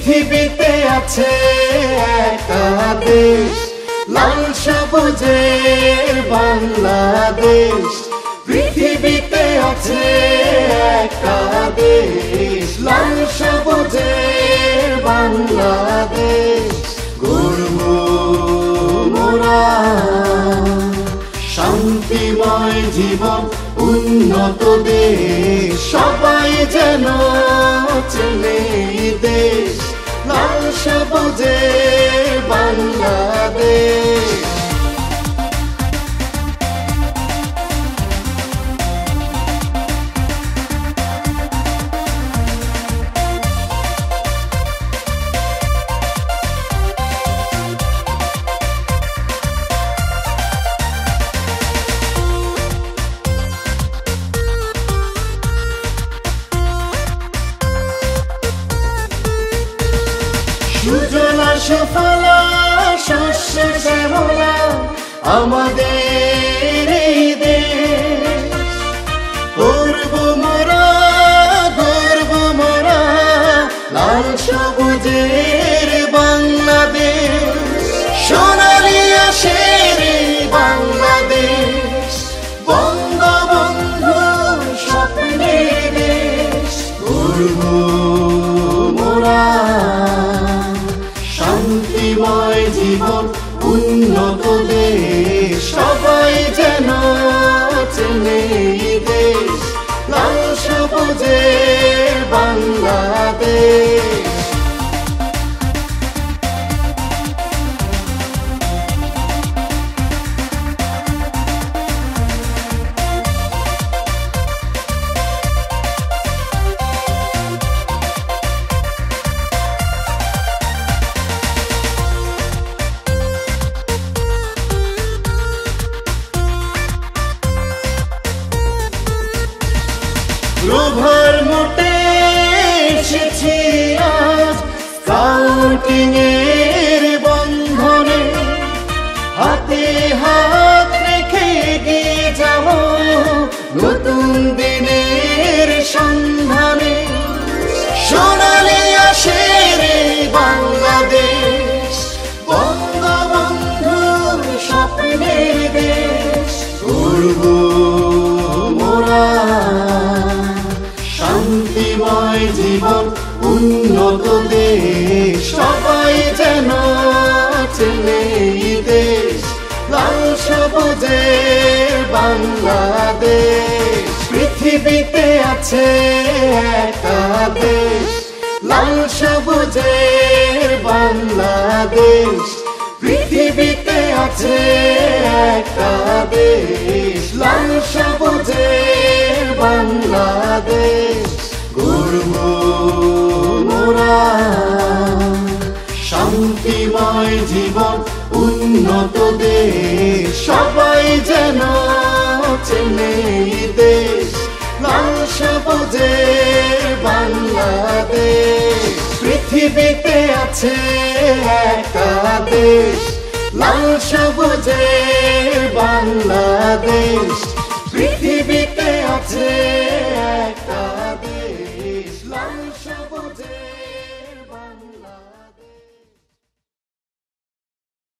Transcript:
পৃথিবীতে আছে একটা দেশ, লাল সবুজের বাংলাদেশ। পৃথিবীতে আছে একটা দেশ, লাল সবুজের বাংলাদেশ। গর্ব মোরা শান্তিময় জীবন, উন্নত দেশ, সবাই যেন চেনে দেশ, লাল সবুজের বাংলাদেশ। সুজলা সুফলা শস্য শ্যামলা আমাদের এই দেশ। গর্ব মোরা লাল সবুজের বাংলাদেশ। সোনালি আশের এই বাংলাদেশ, বঙ্গবন্ধু স্বপ্নের দেশ। গর্ব মোরা শান্তিময় জীবন, উন্নত দেশ, সবাই যেন চেনে দেশ, লাল সবুজের বাংলাদেশ। লোভার মোটে এসেছি আজ স্কাউটিং এর বন্ধনে, হাতে হাত রেখে গিয়ে যাব নতুন দিনের সন্ধানে। সোনালি আশের এই বাংলাদেশ, বঙ্গবন্ধুর স্বপ্নের দেশ। গর্ব মোরা শান্তিময় জীবন, উন্নত দেশ, সবাই যেন চেনে দেশ, লাল সবুজের বাংলাদেশ। পৃথিবীতে আছে একটা দেশ, লাল সবুজের বাংলাদেশ। পৃথিবীতে আছে একটা দেশ, লাল সবুজের বাংলাদেশ। গর্ব মোরা শান্তিময় জীবন, উন্নত দেশ, সবাই যেন চেনে দেশ, লাল সবুজের বাংলাদেশ। পৃথিবীতে আছে একটা দেশ, লাল সবুজের বাংলাদেশ। পৃথিবীতে আছে একটা